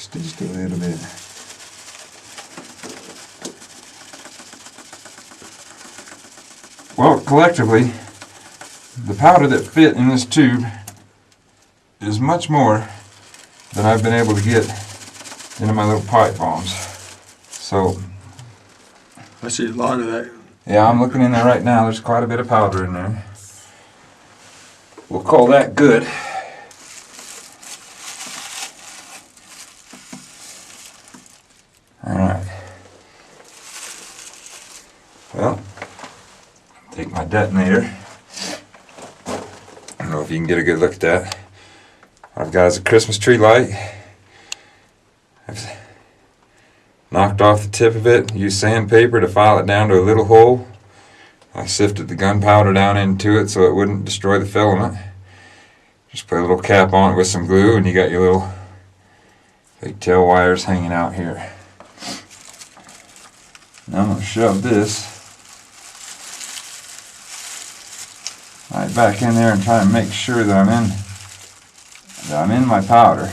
just a little bit. Well, collectively, the powder that fit in this tube is much more than I've been able to get into my little pipe bombs. So, I see a lot of that. yeah, I'm looking in there right now. There's quite a bit of powder in there. We'll call that good. Alright. Well, take my detonator. I don't know if you can get a good look at that. What I've got is a Christmas tree light. I've knocked off the tip of it, used sandpaper to file it down to a little hole. I sifted the gunpowder down into it so it wouldn't destroy the filament. Just put a little cap on it with some glue and you got your little big tail wires hanging out here. Now I'm going to shove this right back in there and try and make sure that I'm in my powder.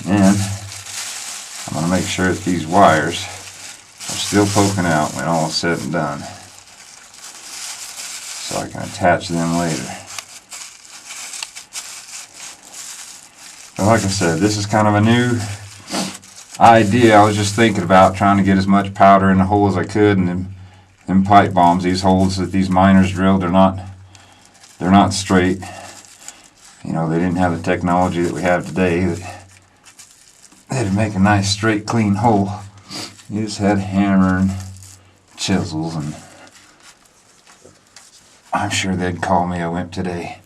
And I'm going to make sure that these wires are still poking out when all is said and done, so I can attach them later. But like I said, this is kind of a new idea. I was just thinking about trying to get as much powder in the hole as I could, and them pipe bombs, these holes that these miners drilled, they're not straight. You know, they didn't have the technology that we have today that'd make a nice straight clean hole. You just had hammer and chisels, and I'm sure they'd call me a wimp today.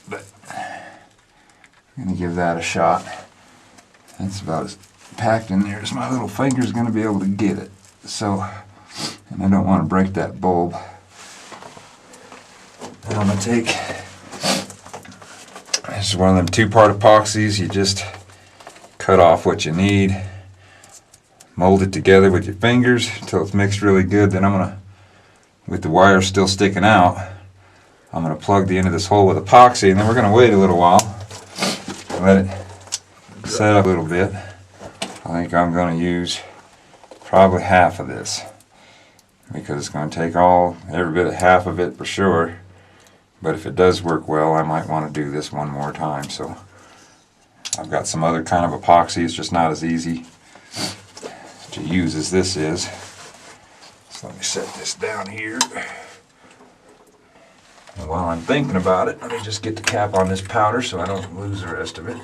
But I'm gonna give that a shot. That's about as packed in there as my little finger's gonna be able to get it. So, and I don't want to break that bulb. And I'm gonna take, this is one of them two-part epoxies. You just cut off what you need, mold it together with your fingers until it's mixed really good. Then I'm gonna, with the wire still sticking out, I'm gonna plug the end of this hole with epoxy, and then we're gonna wait a little while and let it set up a little bit. I think I'm gonna use probably half of this, because it's going to take every bit of half of it for sure. But if it does work well, I might want to do this one more time. So I've got some other kind of epoxy. It's just not as easy to use as this is. So let me set this down here. And while I'm thinking about it, let me just get the cap on this powder so I don't lose the rest of it.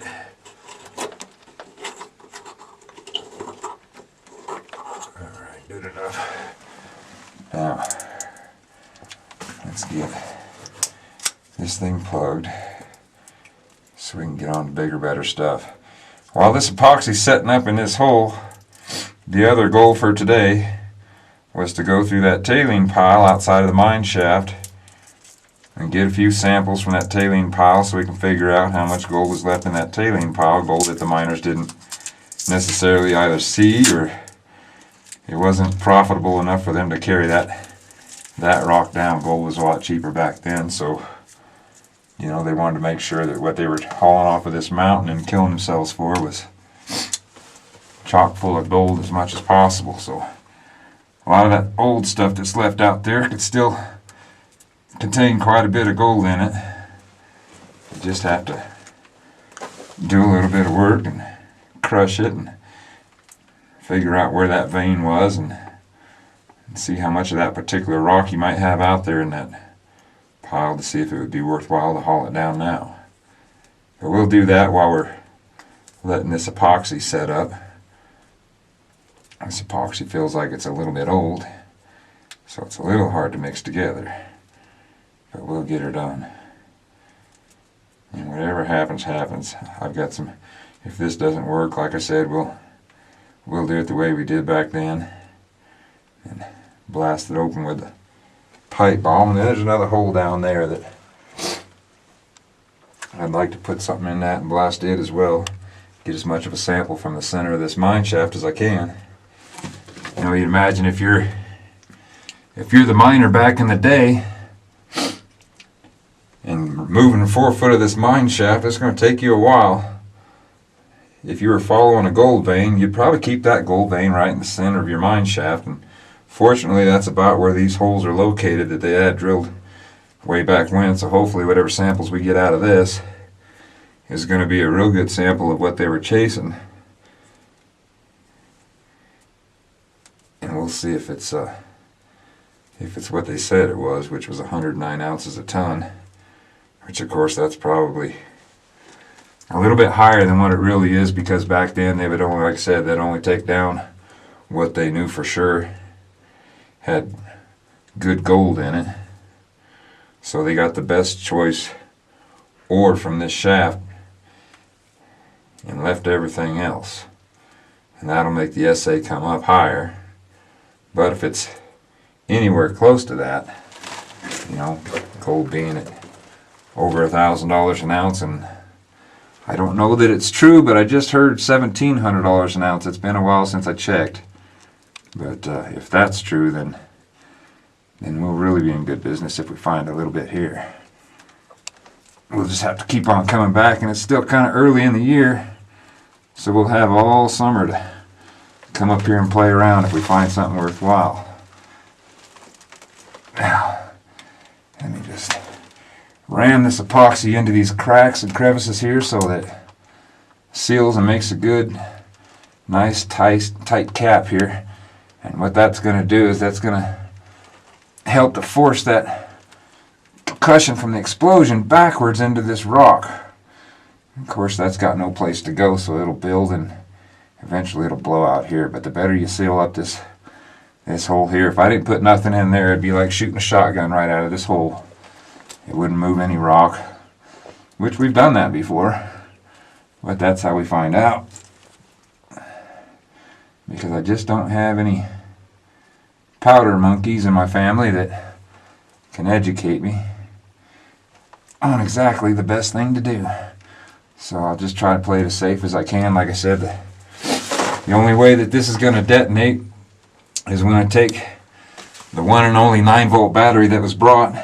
Alright, good enough. Now, let's get this thing plugged so we can get on to bigger, better stuff. While this epoxy's setting up in this hole, the other goal for today was to go through that tailing pile outside of the mine shaft and get a few samples from that tailing pile so we can figure out how much gold was left in that tailing pile, gold that the miners didn't necessarily either see, or it wasn't profitable enough for them to carry that rock down. Gold was a lot cheaper back then, so you know, they wanted to make sure that what they were hauling off of this mountain and killing themselves for was chock full of gold as much as possible. So a lot of that old stuff that's left out there could still contain quite a bit of gold in it. You just have to do a little bit of work and crush it and figure out where that vein was, and see how much of that particular rock you might have out there in that pile to see if it would be worthwhile to haul it down now. But we'll do that while we're letting this epoxy set up. This epoxy feels like it's a little bit old, so it's a little hard to mix together, but we'll get her done. And whatever happens, happens. I've got some, if this doesn't work, like I said, we'll do it the way we did back then and blast it open with the pipe bomb. And then there's another hole down there that I'd like to put something in that and blast it as well. Get as much of a sample from the center of this mine shaft as I can. You know, you'd imagine if you're the miner back in the day, and moving 4 foot of this mine shaft, it's going to take you a while. If you were following a gold vein, you'd probably keep that gold vein right in the center of your mine shaft. And fortunately, that's about where these holes are located that they had drilled way back when. So hopefully whatever samples we get out of this is going to be a real good sample of what they were chasing. And we'll see if it's what they said it was, which was 109 ounces a ton. Which of course that's probably a little bit higher than what it really is, because back then they would only, like I said, they'd only take down what they knew for sure had good gold in it. So they got the best choice ore from this shaft and left everything else. And that'll make the SA come up higher. But if it's anywhere close to that, you know, gold being at over $1,000 an ounce, and I don't know that it's true, but I just heard $1,700 an ounce. It's been a while since I checked. But if that's true, then we'll really be in good business if we find a little bit here. We'll just have to keep on coming back, and it's still kind of early in the year, so we'll have all summer to come up here and play around if we find something worthwhile. Now, let me just ram this epoxy into these cracks and crevices here so that it seals and makes a good, nice, tight cap here. And what that's going to do is that's going to help to force that concussion from the explosion backwards into this rock. Of course, that's got no place to go, so it'll build and eventually it'll blow out here. But the better you seal up this hole here, if I didn't put nothing in there, it'd be like shooting a shotgun right out of this hole. It wouldn't move any rock, which we've done that before, but that's how we find out. Because I just don't have any powder monkeys in my family that can educate me on exactly the best thing to do. So I'll just try to play it as safe as I can. Like I said, the only way that this is going to detonate is when I take the one and only 9-volt battery that was brought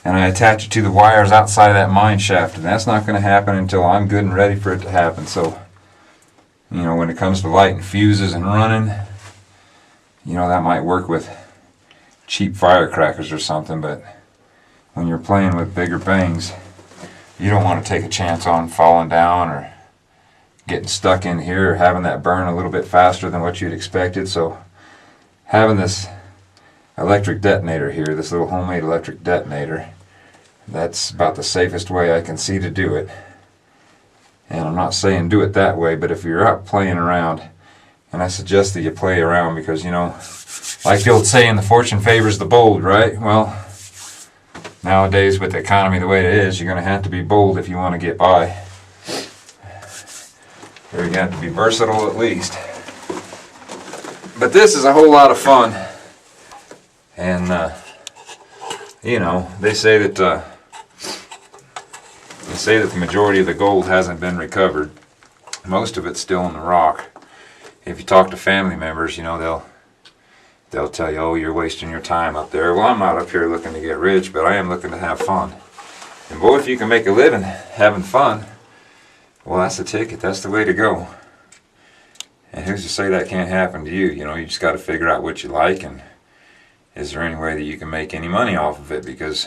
and I attach it to the wires outside of that mine shaft. And that's not going to happen until I'm good and ready for it to happen. So, you know, when it comes to lighting fuses and running, you know, that might work with cheap firecrackers or something, but when you're playing with bigger bangs, you don't want to take a chance on falling down or getting stuck in here or having that burn a little bit faster than what you'd expected. So having this electric detonator here, this little homemade electric detonator, that's about the safest way I can see to do it. And I'm not saying do it that way, but if you're out playing around, and I suggest that you play around because, you know, like the old saying, the fortune favors the bold, right? Well, nowadays with the economy the way it is, you're going to have to be bold if you want to get by. Or you have to be versatile at least. But this is a whole lot of fun. And, you know, they say that the majority of the gold hasn't been recovered. Most of it's still in the rock. If you talk to family members, you know, they'll tell you, oh, you're wasting your time up there. Well, I'm not up here looking to get rich, but I am looking to have fun. And boy, if you can make a living having fun, well, that's the ticket. That's the way to go. And who's to say that can't happen to you? You know, you just got to figure out what you like, and is there any way that you can make any money off of it? Because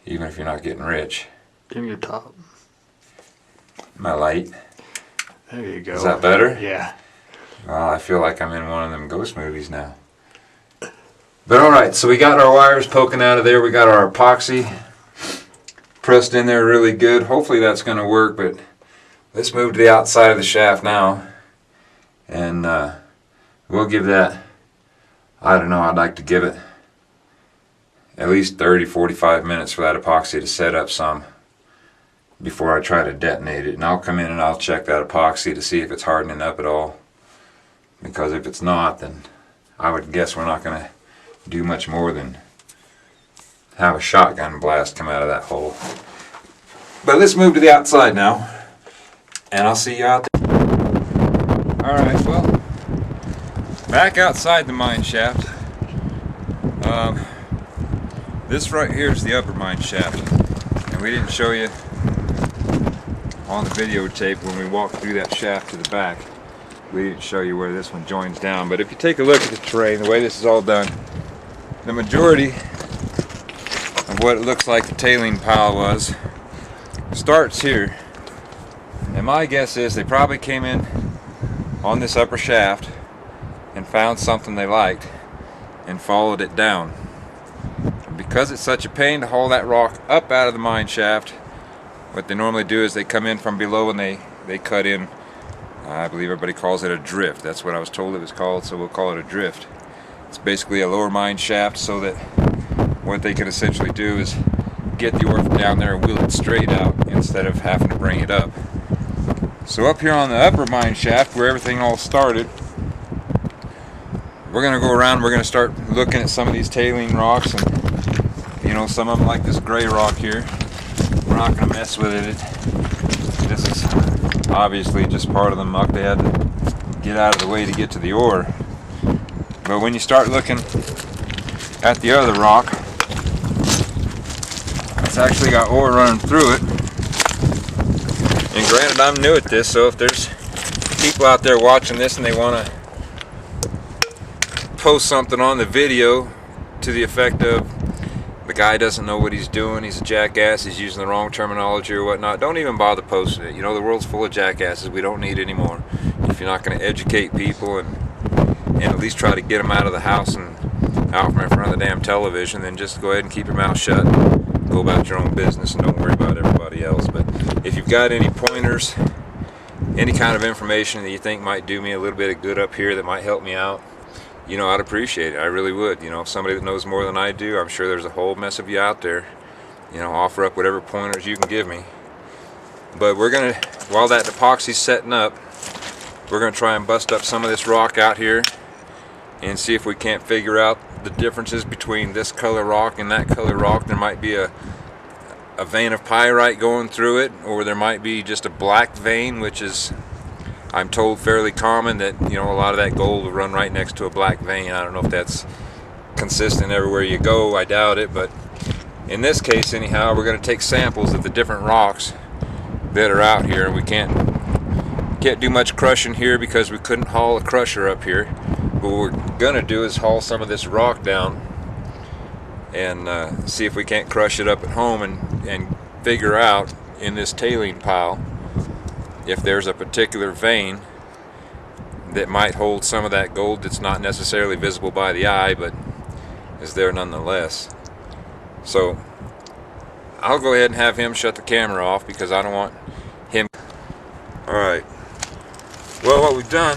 even if you're not getting rich. In your top. My light. There you go. Is that better? Yeah. Well, I feel like I'm in one of them ghost movies now. But alright, so we got our wires poking out of there. We got our epoxy pressed in there really good. Hopefully that's going to work, but let's move to the outside of the shaft now. And we'll give that, I don't know, I'd like to give it at least 30-45 minutes for that epoxy to set up some before I try to detonate it. And I'll come in and I'll check that epoxy to see if it's hardening up at all. Because if it's not, then I would guess we're not going to do much more than have a shotgun blast come out of that hole. But let's move to the outside now, and I'll see you out there. Alright, well, back outside the mine shaft. This right here is the upper mine shaft. we didn't show you on the videotape when we walked through that shaft to the back. We didn't show you where this one joins down, but if you take a look at the terrain, the way this is all done, the majority of what it looks like the tailing pile was starts here. And my guess is they probably came in on this upper shaft and found something they liked and followed it down. And because it's such a pain to haul that rock up out of the mine shaft, what they normally do is they come in from below and they cut in, I believe everybody calls it a drift. That's what I was told it was called, so we'll call it a drift. It's basically a lower mine shaft so that what they can essentially do is get the ore from down there and wheel it straight out instead of having to bring it up. So up here on the upper mine shaft where everything all started, we're going to go around, we're going to start looking at some of these tailing rocks, and you know, some of them like this gray rock here. We're not going to mess with it. This is obviously just part of the muck they had to get out of the way to get to the ore. But when you start looking at the other rock, it's actually got ore running through it. And granted, I'm new at this, so if there's people out there watching this and they want to post something on the video to the effect of the guy doesn't know what he's doing, he's a jackass, he's using the wrong terminology or whatnot, don't even bother posting it. You know, the world's full of jackasses. We don't need any more. If you're not going to educate people and at least try to get them out of the house and out from in front of the damn television, then just go ahead and keep your mouth shut, go about your own business, and don't worry about everybody else. But if you've got any pointers, any kind of information that you think might do me a little bit of good up here that might help me out, you know, I'd appreciate it. I really would. You know, if somebody that knows more than I do, I'm sure there's a whole mess of you out there. You know, offer up whatever pointers you can give me. But we're gonna, while that epoxy's setting up, we're gonna try and bust up some of this rock out here and see if we can't figure out the differences between this color rock and that color rock. There might be a vein of pyrite going through it, or there might be just a black vein, which is, I'm told, fairly common, that, you know, a lot of that gold will run right next to a black vein. I don't know if that's consistent everywhere you go. I doubt it, but in this case anyhow, we're going to take samples of the different rocks that are out here. And we can't do much crushing here because we couldn't haul a crusher up here. But what we're going to do is haul some of this rock down and see if we can't crush it up at home and figure out in this tailing pile if there's a particular vein that might hold some of that gold that's not necessarily visible by the eye, but is there nonetheless. So I'll go ahead and have him shut the camera off because I don't want him. Alright, well, what we've done,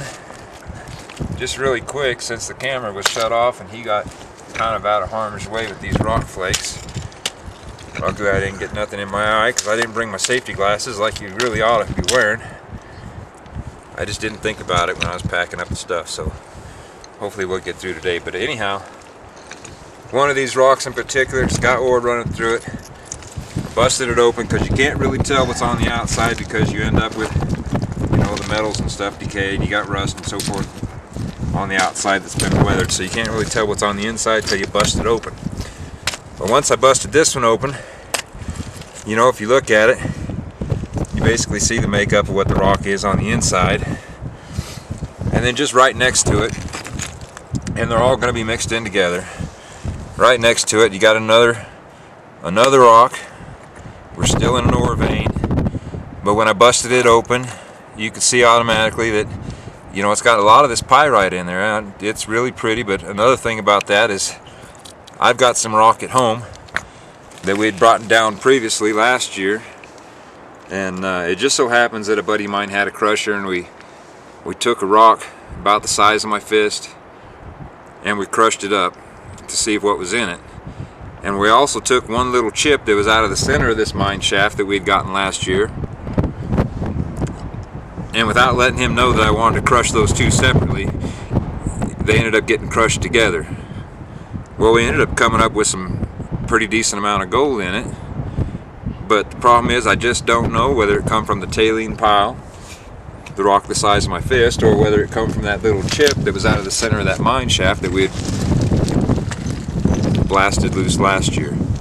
just really quick, since the camera was shut off and he got kind of out of harm's way with these rock flakes, I'll go ahead and get nothing in my eye because I didn't bring my safety glasses like you really ought to be wearing. I just didn't think about it when I was packing up the stuff, so hopefully we'll get through today. But anyhow, one of these rocks in particular, it's got ore running through it. I busted it open because you can't really tell what's on the outside because you end up with, you know, the metals and stuff decayed. You got rust and so forth on the outside that's been weathered, so you can't really tell what's on the inside till you bust it open. But once I busted this one open, you know, if you look at it, you basically see the makeup of what the rock is on the inside, and then just right next to it, and they're all going to be mixed in together. Right next to it, you got another rock. We're still in an ore vein, but when I busted it open, you can see automatically that, you know, it's got a lot of this pyrite in there, and it's really pretty. But another thing about that is I've got some rock at home that we had brought down previously last year, and it just so happens that a buddy of mine had a crusher, and we took a rock about the size of my fist and we crushed it up to see what was in it. And we also took one little chip that was out of the center of this mine shaft that we had gotten last year, and without letting him know that I wanted to crush those two separately, they ended up getting crushed together. Well, we ended up coming up with some pretty decent amount of gold in it, but the problem is I just don't know whether it come from the tailing pile, the rock the size of my fist, or whether it come from that little chip that was out of the center of that mine shaft that we had blasted loose last year.